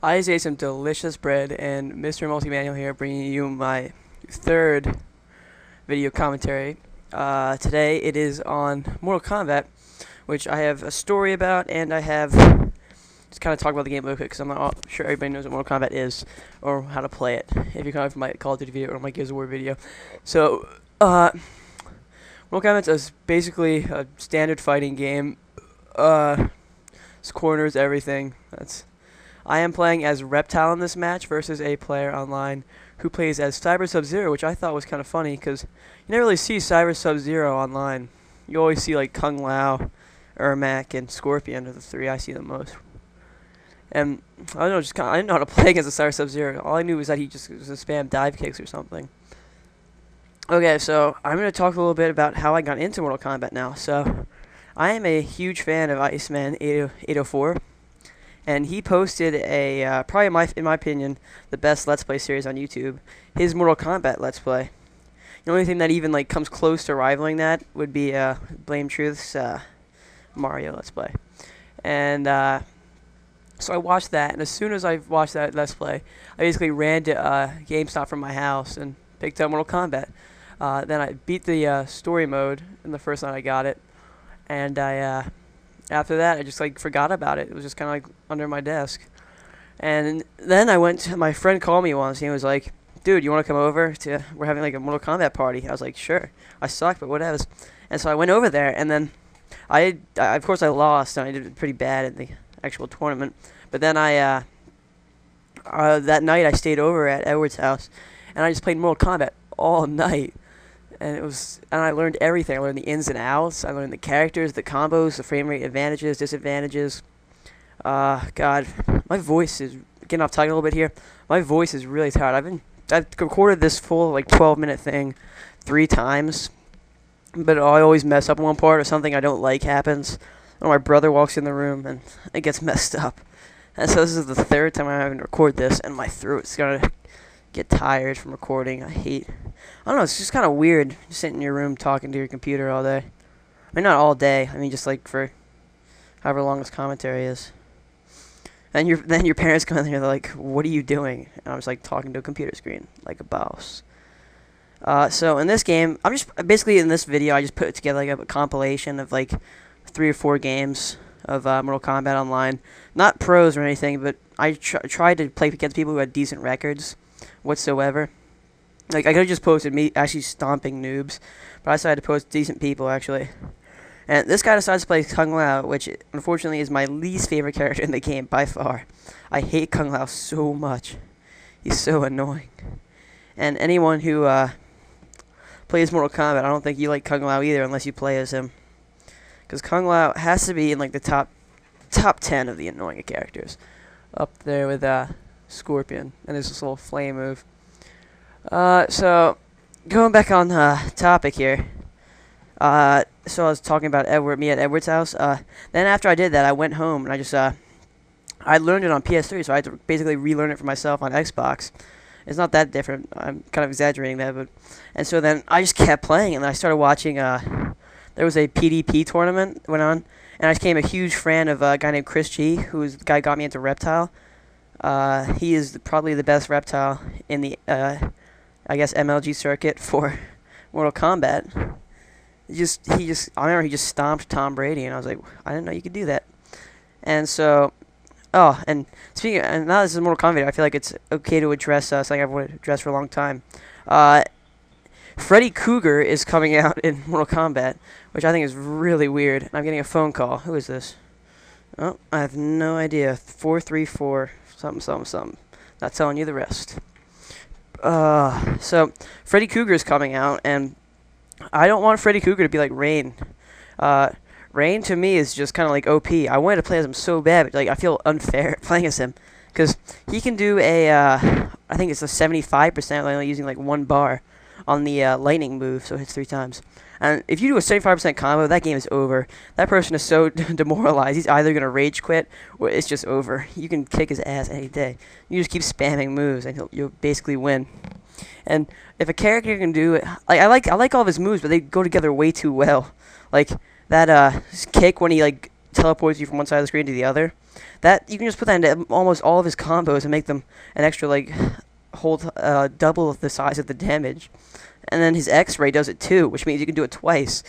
I just ate some delicious bread, and Mr. Multimanual here, bringing you my third video commentary. Today it is on Mortal Kombat, which I have a story about, and I have just kind of talk about the game real quick because I'm not sure everybody knows what Mortal Kombat is or how to play it. If you're coming from my Call of Duty video or my Gears of War video, so Mortal Kombat is basically a standard fighting game. It's corners, everything. I am playing as Reptile in this match versus a player online who plays as Cyber Sub-Zero, which I thought was kind of funny because you never really see Cyber Sub-Zero online. You always see like Kung Lao, Ermac, and Scorpion are the three I see the most. And I don't know, I didn't know how to play against a Cyber Sub-Zero. All I knew was that he just was spam dive kicks or something. Okay, so I'm going to talk a little bit about how I got into Mortal Kombat now. So I am a huge fan of Iceman 804. And he posted a, probably in my opinion, the best Let's Play series on YouTube, his Mortal Kombat Let's Play. The only thing that even like comes close to rivaling that would be Blame Truth's Mario Let's Play. And so I watched that, and as soon as I watched that Let's Play, I basically ran to GameStop from my house and picked up Mortal Kombat. Then I beat the story mode in the first night I got it, and after that, I just like forgot about it. It was just kind of like under my desk. And then my friend called me once, and he was like, dude, you want to come over we're having like a Mortal Kombat party. I was like, sure. I suck, but whatever. And so I went over there, and then of course I lost, and I did pretty bad in the actual tournament. But then that night I stayed over at Edward's house, and I just played Mortal Kombat all night. And I learned everything. I learned the ins and outs. I learned the characters, the combos, the frame rate advantages, disadvantages. God, my voice is getting off topic a little bit here. My voice is really tired. I've recorded this full like 12-minute thing 3 times, but I always mess up one part or something I don't like happens. Or my brother walks in the room and it gets messed up. And so this is the 3rd time I'm having to record this, and my throat's gonna get tired from recording. I don't know, it's just kind of weird just sitting in your room talking to your computer all day. I mean, not all day. I mean, just like for however long this commentary is. And then your parents come in there, they're like, what are you doing? And I was like talking to a computer screen like a boss. So in this game, basically in this video, I just put together like a compilation of like 3 or 4 games of Mortal Kombat Online. Not pros or anything, but I tried to play against people who had decent records whatsoever. Like, I could have just posted me actually stomping noobs, but I decided to post decent people, actually. And this guy decides to play Kung Lao, which, unfortunately, is my least favorite character in the game, by far. I hate Kung Lao so much. He's so annoying. And anyone who plays Mortal Kombat, I don't think you like Kung Lao either, unless you play as him. Because Kung Lao has to be in, like, the top 10 of the annoying characters. Up there with Scorpion, and his little flame move. So, going back on topic here, so I was talking about me at Edward's house. Then after I did that, I went home, and I learned it on PS3, so I had to basically relearn it for myself on Xbox. It's not that different. I'm kind of exaggerating that, and so then I just kept playing, and then I started watching, there was a PvP tournament that went on, and I became a huge fan of a guy named Chris G, who the guy who got me into Reptile. He is probably the best Reptile in the, I guess, MLG circuit for Mortal Kombat. I remember he just stomped Tom Brady, and I was like, I didn't know you could do that. And so, and now this is a Mortal Kombat video, I feel like it's okay to address something I've wanted to address for a long time. Freddy Krueger is coming out in Mortal Kombat, which I think is really weird. And I'm getting a phone call. Who is this? Oh, I have no idea. 434 something. Not telling you the rest. So Freddy Krueger is coming out, and I don't want Freddy Krueger to be like Rain. Rain to me is just kind of like OP. I wanted to play as him so bad, but like I feel unfair playing as him because he can do I think it's a 75% only using like 1 bar on the lightning move, so it hits 3 times. And if you do a 75% combo, that game is over. That person is so demoralized. He's either going to rage quit or it's just over. You can kick his ass any day. You just keep spamming moves and you'll basically win. And if a character can do it, I like all of his moves, but they go together way too well. Like that kick when he like teleports you from one side of the screen to the other. That you can just put that into almost all of his combos and make them an extra like hold double the size of the damage. And then his X-ray does it too, which means you can do it twice.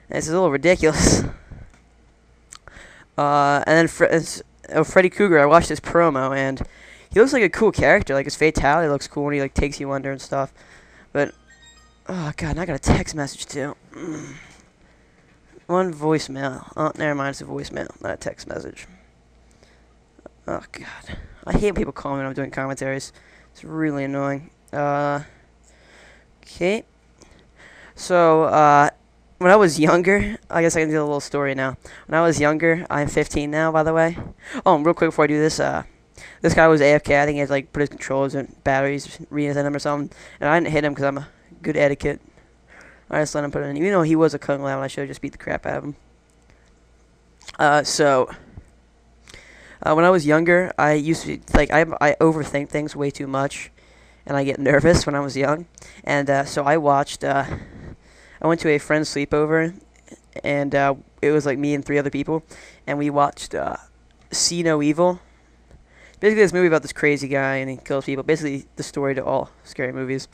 And it's a little ridiculous. And then Freddy Krueger, I watched his promo, and he looks like a cool character. Like, his fatality looks cool when he, like, takes you under and stuff. But, oh, God, and I got a text message, too. One voicemail. Oh, never mind, it's a voicemail, not a text message. Oh, God. I hate when people call me when I'm doing commentaries. It's really annoying. Okay. So, when I was younger, I guess I can do a little story now. When I was younger, I'm 15 now, by the way. Oh, and real quick before I do this, this guy was AFK. I think he had like put his controllers and batteries reset him or something, and I didn't hit him because I'm a good etiquette. I just let him put it in. Even though he was a Kung Lao, and I should have just beat the crap out of him. When I was younger, I used to like I overthink things way too much, and I get nervous when I was young, and so I watched. I went to a friend's sleepover, and it was like me and 3 other people, and we watched See No Evil. Basically, this movie about this crazy guy, and he kills people. Basically, the story to all scary movies.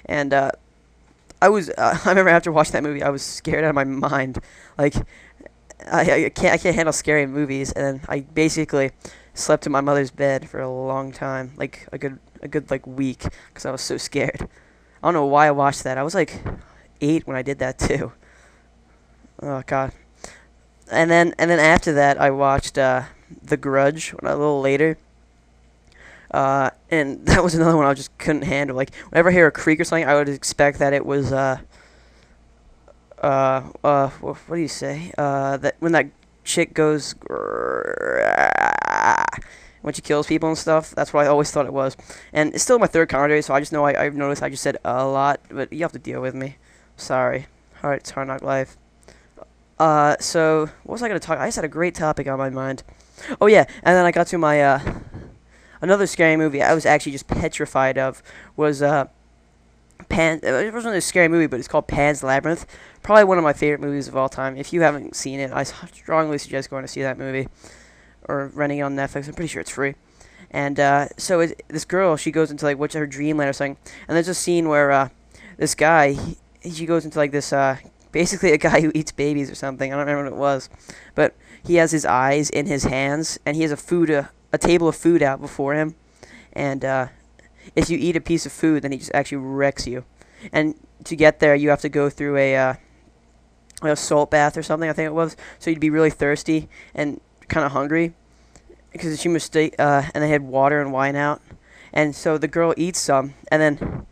And I remember after watching that movie, I was scared out of my mind. Like, I can't handle scary movies, and I basically slept in my mother's bed for a long time, like a good like week, because I was so scared. I don't know why I watched that. I was like 8 when I did that too. Oh God. And then after that I watched The Grudge a little later. And that was another one I just couldn't handle. Like whenever I hear a creak or something, I would expect that it was what do you say? That when that chick goes when she kills people and stuff, that's what I always thought it was. And it's still my 3rd commentary, so I just know I've noticed I just said a lot, but you have to deal with me. Sorry. It's Hard Knock Life. So, what was I going to talk? I just had a great topic on my mind. Oh, yeah, and then I got to my, another scary movie I was actually just petrified of was, it wasn't a scary movie, but it's called Pan's Labyrinth. Probably one of my favorite movies of all time. If you haven't seen it, I strongly suggest going to see that movie. Or renting it on Netflix. I'm pretty sure it's free. And, so this girl, she goes into, like, what's her dreamland or something. And there's a scene where, this guy, she goes into like this basically a guy who eats babies or something. I don't remember what it was, but he has his eyes in his hands, and he has a table of food out before him, and if you eat a piece of food, then he just actually wrecks you. And to get there, you have to go through a salt bath or something, I think it was. So you'd be really thirsty and kind of hungry because she mistake and they had water and wine out, and so the girl eats some, and then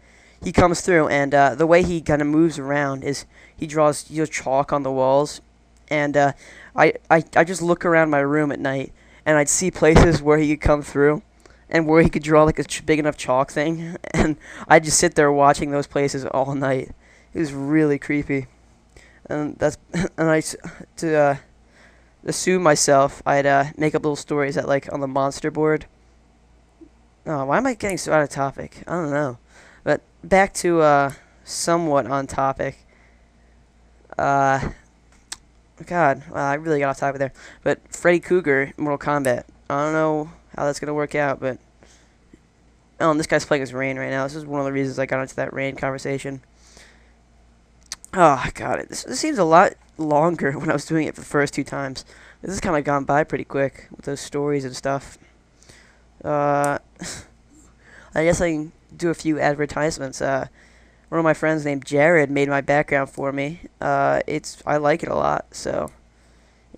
he comes through, and the way he kind of moves around is he draws chalk on the walls, and I just look around my room at night, and I'd see places where he could come through, and where he could draw like a big enough chalk thing, and I'd just sit there watching those places all night. It was really creepy, and to assume myself, I'd make up little stories that like on the monster board. Oh, why am I getting so out of topic? I don't know. But back to somewhat on topic. God, I really got off topic there. But Freddy Krueger, Mortal Kombat. I don't know how that's gonna work out, but oh, and this guy's playing as Rain right now. This is one of the reasons I got into that Rain conversation. Oh God, this seems a lot longer when I was doing it for the first 2 times. This has kind of gone by pretty quick with those stories and stuff. I guess I can do a few advertisements. One of my friends named Jared made my background for me. I like it a lot, so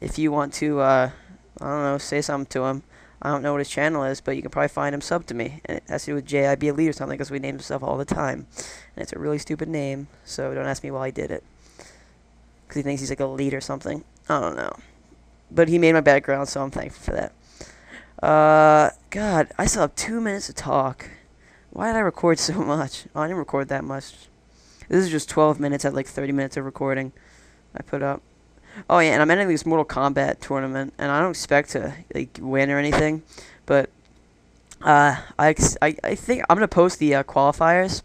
if you want to, I don't know, say something to him. I don't know what his channel is, but you can probably find him sub to me. And it has to do with JIB Elite or something, because we name stuff all the time. And it's a really stupid name, so don't ask me why I did it. Because he thinks he's like elite or something. I don't know. But he made my background, so I'm thankful for that. God, I still have 2 minutes to talk. Why did I record so much? Oh, I didn't record that much. This is just 12 minutes at like 30 minutes of recording I put up. Oh yeah, and I'm entering this Mortal Kombat tournament, and I don't expect to like win or anything, but I think I'm gonna post the qualifiers,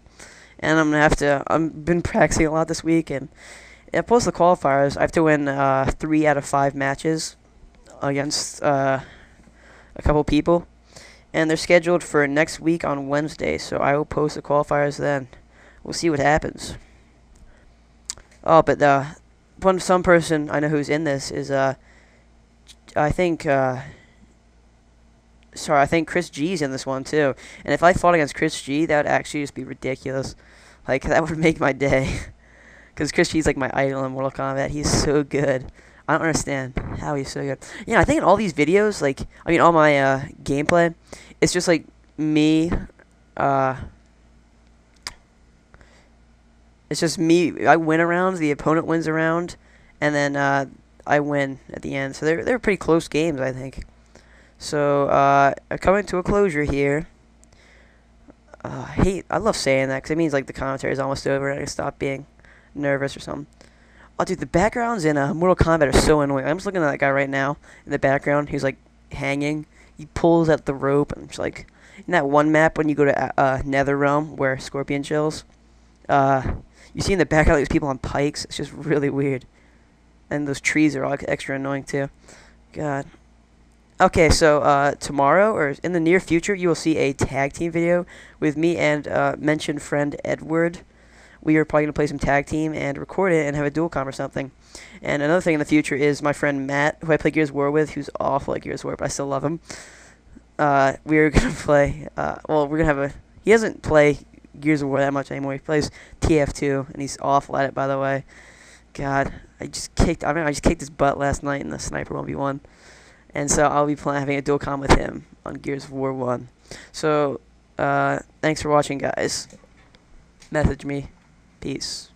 and I'm gonna have to. I've been practicing a lot this week, and I post the qualifiers. I have to win 3 out of 5 matches against a couple people, and they're scheduled for next week on Wednesday. So I will post the qualifiers then. We'll see what happens. Oh, but some person I know who's in this is I think I think Chris G's in this one too. And if I fought against Chris G, that would actually just be ridiculous. Like, that would make my day. Because Chris G's like my idol in Mortal Kombat. He's so good. I don't understand how he's so good. Yeah, I think in all these videos, like, I mean, all my gameplay, it's just like me. It's just me. I win a round, the opponent wins a round, and then I win at the end. So they're pretty close games, I think. So coming to a closure here. I love saying that because it means like the commentary is almost over and I can stop being nervous or something. Oh, dude, the backgrounds in Mortal Kombat are so annoying. I'm just looking at that guy right now in the background. He's like hanging. He pulls at the rope and it's like in that one map when you go to Netherrealm where Scorpion chills. You see in the background these people on pikes. It's just really weird. And those trees are all extra annoying too. God. Okay, so tomorrow or in the near future, you will see a tag team video with me and mentioned friend Edward. We are probably going to play some tag team and record it and have a dual com or something. And another thing in the future is my friend Matt, who I play Gears of War with, who's awful at Gears of War, but I still love him. We are going to play, we're going to have he doesn't play Gears of War that much anymore. He plays TF2, and he's awful at it, by the way. God, I just kicked his butt last night in the Sniper 1v1. And so I'll be having a dual com with him on Gears of War 1. So, thanks for watching, guys. Message me. Peace.